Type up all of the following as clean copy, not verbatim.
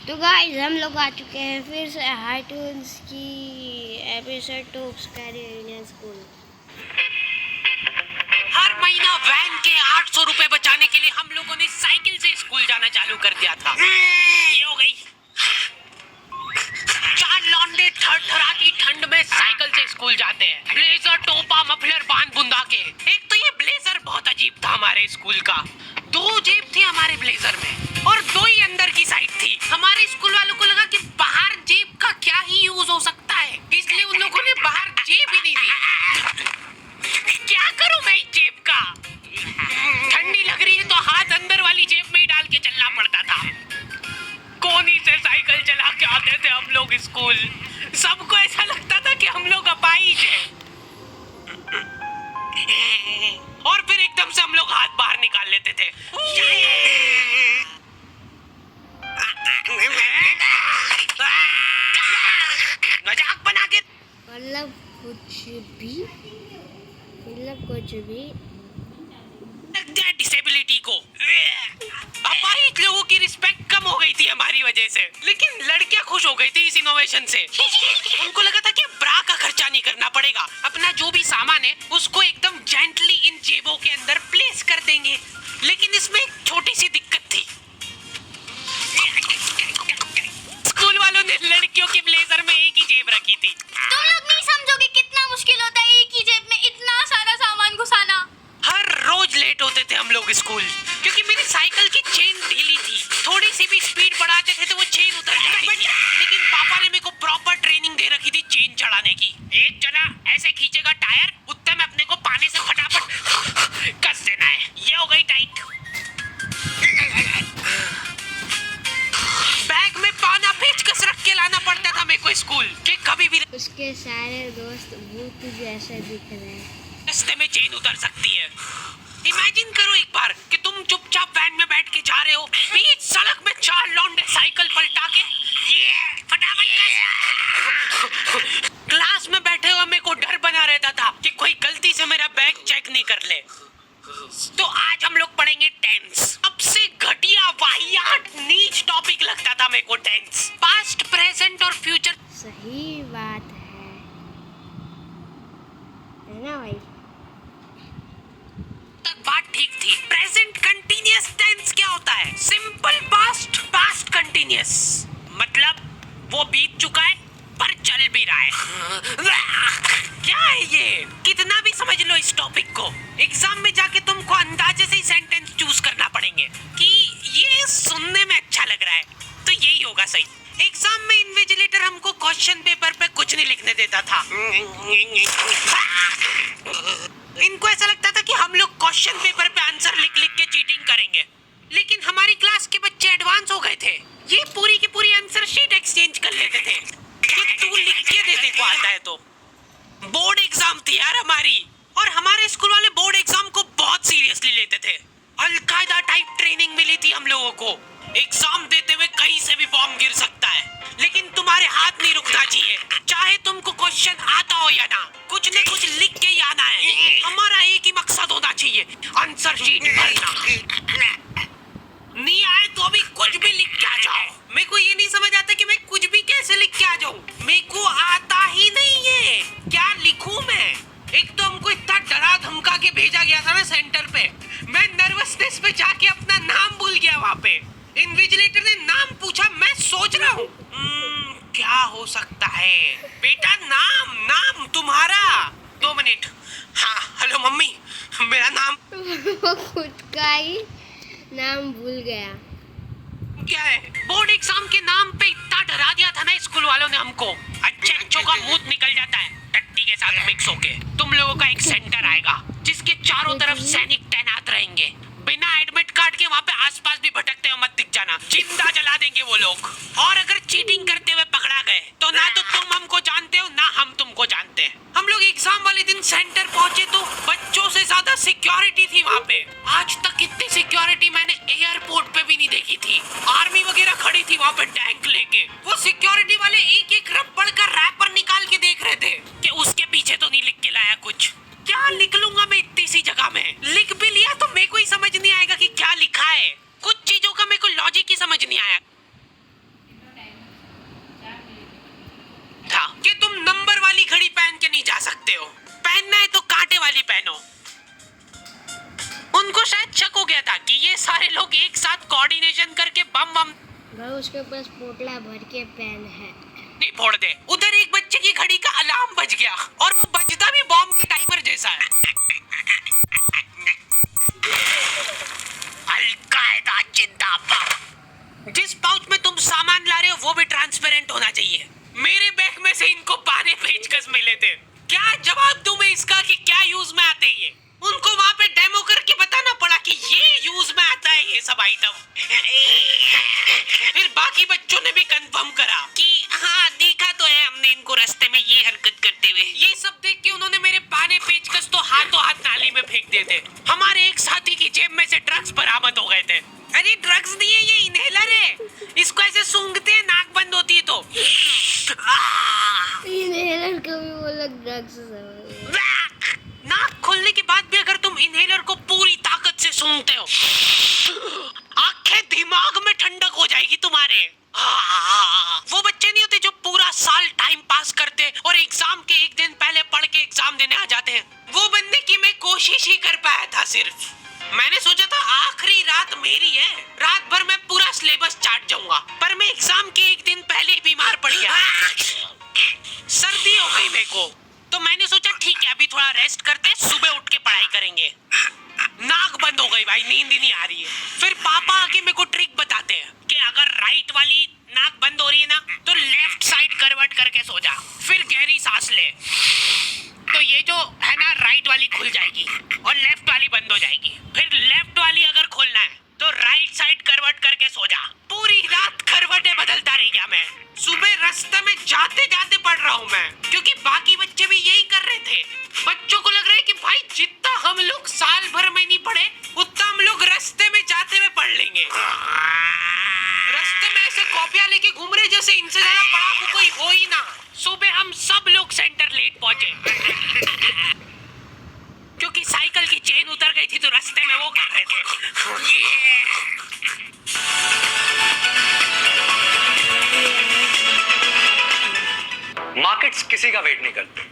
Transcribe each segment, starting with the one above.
तो गाइस हम लोग आ चुके हैं फिर से हाईटून्स की एपिसोड 2 स्कैरी इंडियन स्कूल। हर महीना वैन के 800 रुपए बचाने के लिए हम लोगों ने साइकिल से स्कूल जाना चालू कर दिया था। ये हो गई। 4 लौंडे थरथराती ठंड में साइकिल से स्कूल जाते हैं, ब्लेजर टोपा मफलर बांध बुंदा के। एक तो ये ब्लेजर बहुत अजीब था हमारे स्कूल का। 2 जेब थी हमारे ब्लेजर में और 2 ही अंदर की साइड थी। हमारे स्कूल वालों को लगा कि बाहर जेब का क्या ही यूज हो सकता है, इसलिए उन लोगों ने बाहर जेब ही नहीं दी। क्या करूं मैं इस जेब का? ठंडी लग रही है तो हाथ अंदर वाली जेब में ही डाल के चलना पड़ता था। कोनी से साइकिल चला के आते थे हम लोग स्कूल। सबको ऐसा लगता था कि हम लोग अपाहिज हैं। और फिर एकदम से हम लोग हाथ बाहर निकाल लेते थे। मजाक बना के मतलब कुछ भी डिसेबिलिटी को। अपाहिज लोगों की रिस्पेक्ट कम हो गई थी हमारी वजह से, लेकिन लड़कियां खुश हो गई थी इस इनोवेशन से। उनको लगा था कि ब्रा का खर्चा नहीं करना पड़ेगा, अपना जो भी सामान है उसको एकदम जेंटली इन जेबों के अंदर प्लेस कर देंगे। लेकिन इसमें एक छोटी सी दिक्कत थी। स्कूल वालों ने लड़कियों के ब्लेजर में एक ही जेब रखी थी। तुम लोग नहीं समझोगे कितना मुश्किल होता है एक ही जेब में इतना सारा सामान घुसाना। हर रोज लेट होते थे हम लोग स्कूल, क्योंकि मेरी साइकिल की चेन ढीली थी। थोड़ी सी भी स्पीड बढ़ाते थे तो वो चेन उतर जाती थी। लेकिन पापा ने मेरे को प्रॉपर ट्रेनिंग दे रखी थी चेन चढ़ाने की। एक जना ऐसे खींचेगा टायर, उतने में अपने को पानी से फटाफट कस देना है। ये हो गई टाइट। बैग में पाना पेचकस रख के लाना पड़ता था मेरे को स्कूल, कि कभी भी उसके सारे दोस्त भूत जैसे दिख रहे हैं। रास्ते में चेन उतर सकती है। इमेजिन करो एक बार कि तुम चुपचाप वैन में बैठ के जा रहे हो, बीच सड़क में 4 लौंडे साइकिल पलटा के फटाफट क्लास में बैठे हुए मेरे को डर बना रहता था कि कोई गलती से मेरा बैग चेक नहीं कर ले। तो आज हम लोग पढ़ेंगे टेंस। सबसे घटिया वाहियात नीच टॉपिक लगता था मेरे को टेंस। पास्ट प्रेजेंट और फ्यूचर। सही बात है ना भाई? तक बात ठीक थी। प्रेजेंट कंटीन्यूअस टेंस क्या होता है? Simple past, past continuous. मतलब वो बीत चुका है पर चल भी रहा है। क्या है ये? कितना भी समझ लो इस टॉपिक को, एग्जाम में जाके तुमको अंदाजे से ही सेंटेंस चूज करना पड़ेंगे कि ये सुनने में अच्छा लग रहा है तो यही होगा सही। एग्जाम में इन्विजिलेटर हमको क्वेश्चन पेपर पे कुछ नहीं लिखने देता था। इनको ऐसा लगता था कि हम लोग क्वेश्चन पेपर पे आंसर लिख लिख के चीटिंग करेंगे। लेकिन हमारी क्लास के बच्चे एडवांस हो गए थे। ये पूरी की पूरी आंसर शीट एक्सचेंज कर लेते थे कि तू लिख के दे, देखो आता है तो। बोर्ड एग्जाम थी यार हमारी, और हमारे स्कूल वाले बोर्ड एग्जाम को बहुत सीरियसली लेते थे। अलकायदा टाइप ट्रेनिंग मिली थी हम लोगों को। एग्जाम देते हुए कहीं से भी बॉम्ब गिर सकता है, लेकिन तुम्हारे हाथ नहीं रुकना चाहिए। चाहे तुमको क्वेश्चन आता हो या ना, कुछ न कुछ लिख के ही आना है। हमारा एक ही मकसद होना चाहिए, आंसर शीट भरना। नहीं आए तो भी कुछ भी लिख के आ जाओ। मेरे को ये नहीं समझ आता कि मैं कुछ भी कैसे लिख के आ जाऊं। मेरे को आता ही नहीं है, क्या लिखूं मैं? एक तो हमको इतना डरा धमका के भेजा गया था ना सेंटर पे, मैं नर्वसनेस पे जाके अपना नाम भूल गया वहाँ पे। इन्विजिलेटर ने नाम पूछा, मैं सोच रहा हूँ क्या हो सकता है। बेटा नाम नाम तुम्हारा। 2 मिनट। हाँ हेलो मम्मी, मेरा नाम खुद का ही नाम भूल गया। क्या है? बोर्ड एग्जाम के नाम पे इतना डरा दिया था ना स्कूल वालों ने हमको। अच्छों का मुंह निकल जाता है टट्टी के साथ मिक्स होके। तुम लोगों का एक सेंटर आएगा जिसके चारों तरफ सैनिक तैनात रहेंगे। बिना एडमिट कार्ड के वहाँ पे आसपास भी भटकते हो मत दिख जाना, जिंदा जला देंगे वो लोग। और अगर चीटिंग करते हुए पकड़ा गए तो ना तो तुम हमको जानते हो ना हम तुमको जानते हैं। हम लोग एग्जाम वाले दिन सेंटर पहुंचे तो बच्चों से ज्यादा सिक्योरिटी थी वहाँ पे। आज तक इतनी सिक्योरिटी मैंने एयरपोर्ट पे भी नहीं देखी थी। आर्मी वगैरह खड़ी थी वहाँ पे टैंक लेके। वो सिक्योरिटी वाले एक एक रबड़ का रैपर निकाल के देख रहे थे कि उसके पीछे तो नहीं लिख के लाया कुछ। क्या लिख लूंगा मैं इतनी सी जगह में? लिख भी लिया तो मेरे को ही समझ नहीं आएगा कि क्या लिखा है। कुछ चीजों का मेरे को लॉजिक ही समझ नहीं आया। सकते हो, पहनना है तो कांटे वाली पहनो। उनको शायद शक हो गया था कि ये सारे लोग एक साथ कोऑर्डिनेशन करके बम भाई उसके पास पोटला भर के पेन है। नहीं फोड़ दे। उधर एक बच्चे की घड़ी का अलार्म बज गया और वो बजता भी बॉम्ब के टाइमर जैसा है। अलकायदा जिंदाबाद। जिस पाउच में तुम सामान ला रहे हो वो भी ट्रांसपेरेंट होना चाहिए। मेरे बैग में से इनको पाने पेचकस मिले थे। क्या जवाब दूं मैं इसका कि क्या यूज में आते हैं? उनको वहाँ पे डेमो करके बताना पड़ा कि ये यूज में आता है ये सब आइटम। फिर बाकी बच्चों ने भी कंफर्म करा कि हाँ देखा तो है हमने इनको रास्ते में ये हरकत करते हुए। ये सब देख के उन्होंने मेरे पाने पेचकस तो हाथों हाथ नाली में फेंक दिए थे। हमारे एक साथी की जेब में से ड्रग्स बरामद हो गए थे। अरे ड्रग्स नहीं है, ये इनहेलर है। इसको ऐसे सूंघते हैं, नाक बंद होती है तो इनहेलर को भी वो लोग ड्रग्स समझ। नाक खोलने के बाद भी अगर तुम इनहेलर को पूरी ताकत से सूंघते हो, आंखें दिमाग में ठंडक हो जाएगी तुम्हारे। वो बच्चे नहीं होते जो पूरा साल टाइम पास करते और एग्जाम के एक दिन पहले पढ़ के एग्जाम देने आ जाते हैं। वो बनने की मैं कोशिश ही कर पाया था। सिर्फ मैंने सोचा था आखिरी रात मेरी है, रात भर मैं पूरा सिलेबस चाट जाऊंगा, पर मैं एग्जाम के एक दिन पहले ही बीमार पड़ गया। सर्दी हो गई मेरे को, तो मैंने सोचा ठीक है अभी थोड़ा रेस्ट करते, सुबह उठ के पढ़ाई करेंगे। नाक बंद हो गई भाई, नींद ही नहीं आ रही है। फिर पापा आके मेरे को ट्रिक बताते हैं कि अगर राइट वाली नाक बंद हो रही है ना तो लेफ्ट साइड करवट करके सो जा, फिर गहरी सांस ले, तो ये जो है ना राइट वाली खुल जाएगी और लेफ्ट वाली बंद हो जाएगी। फिर लेफ्ट वाली अगर खोलना है तो राइट साइड करवट करके सो जा। पूरी रात करवटें बदलता रह गया मैं। सुबह रास्ते में जाते जाते पढ़ रहा हूँ मैं, क्योंकि बाकी बच्चे भी यही कर रहे थे। बच्चों को लग रहा है कि भाई जितना हम लोग साल भर में नहीं पढ़े उतना हम लोग रास्ते में जाते हुए पढ़ लेंगे। रास्ते में ऐसे कॉपियां लेके घूम रहे जैसे इनसे ज्यादा पढ़ाकू कोई हो ही ना। सुबह हम सब लोग सेंटर लेट पहुंचे क्योंकि साइकिल की चेन उतर गई थी तो रास्ते में वो कर रहे थे। मार्केट्स किसी का वेट नहीं करते,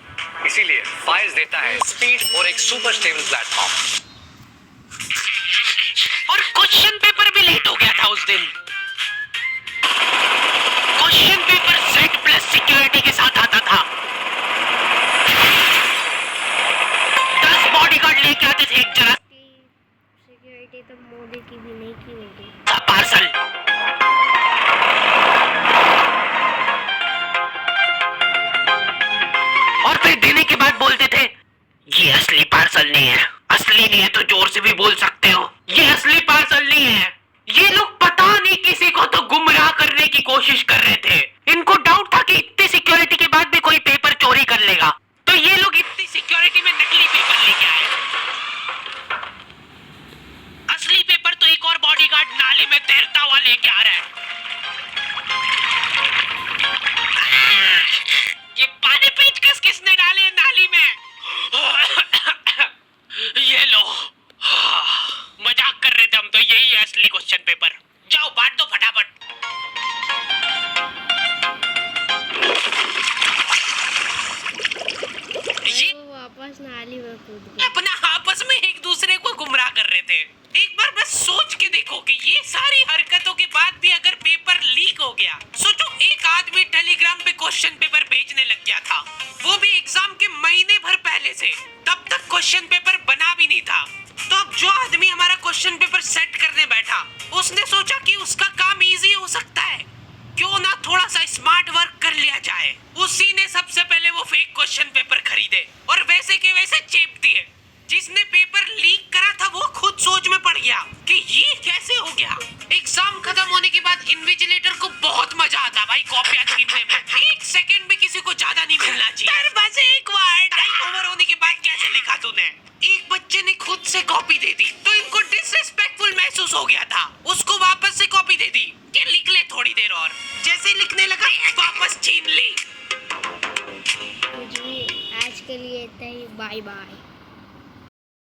इसीलिए फाइज देता है स्पीड और एक सुपर स्टेबल प्लेटफॉर्म। और क्वेश्चन पेपर भी लेट हो गया था उस दिन। Question paper set plus security के साथ आता था। 10 बॉडीगार्ड लेके आते थे एक जरा सिक्योरिटी तो मोदी की भी नहीं की होगी। पार्सल और फिर देने के बाद बोलते थे ये असली पार्सल नहीं है। असली नहीं है तो जोर से भी बोल सकते हो ये असली पार्सल नहीं है। ये लोग पता नहीं किसी को तो गुमराह करने की कोशिश कर रहे थे। इनको डाउट था कि इतनी सिक्योरिटी के बाद भी कोई पेपर चोरी कर लेगा, तो ये लोग इतनी सिक्योरिटी में नकली पेपर लेके आए। असली पेपर तो एक और बॉडीगार्ड नाले में तैरता हुआ लेके आ रहा है। ये पानी पेचकस किसने डाले हैं नाली में? ये लो, मजाक कर रहे थे हम तो। यही है असली क्वेश्चन पेपर। जाओ बांट दो फटाफट। ये वापस नाली में कूद गए। अपना आपस में एक दूसरे को गुमराह कर रहे थे। एक बार बस सोच के देखो कि ये सारी हरकतों के बाद भी अगर पेपर लीक हो गया, सोचो एक आदमी टेलीग्राम पे क्वेश्चन पेपर बेचने लग गया था, वो भी एग्जाम के महीने भर पहले से। तब तक क्वेश्चन पेपर बना भी नहीं था। तो अब जो आदमी हमारा क्वेश्चन पेपर सेट करने बैठा, उसने सोचा कि उसका काम इजी हो सकता है, क्यों ना थोड़ा सा स्मार्ट वर्क कर लिया जाए। उसी ने सबसे पहले वो फेक क्वेश्चन पेपर खरीदे और वैसे के वैसे चेप दिए। जिसने पेपर लीक करा था वो खुद सोच में पड़ गया कि ये कैसे हो गया। एग्जाम खत्म होने के बाद इन्विजिलेटर को बहुत मजा आता भाई कॉपियां छीनने में। एक सेकंड भी किसी को ज्यादा नहीं मिलना चाहिए। बस एक बार टाइम ओवर होने के बाद कैसे लिखा तूने? एक बच्चे ने खुद से कॉपी दे दी तो इनको डिसरिस्पेक्टफुल महसूस हो गया था। उसको वापस से कॉपी दे दी कि लिख ले थोड़ी देर और। जैसे लिखने लगा वापस छीन ली। तो जी आज के लिए इतना ही। Bye bye.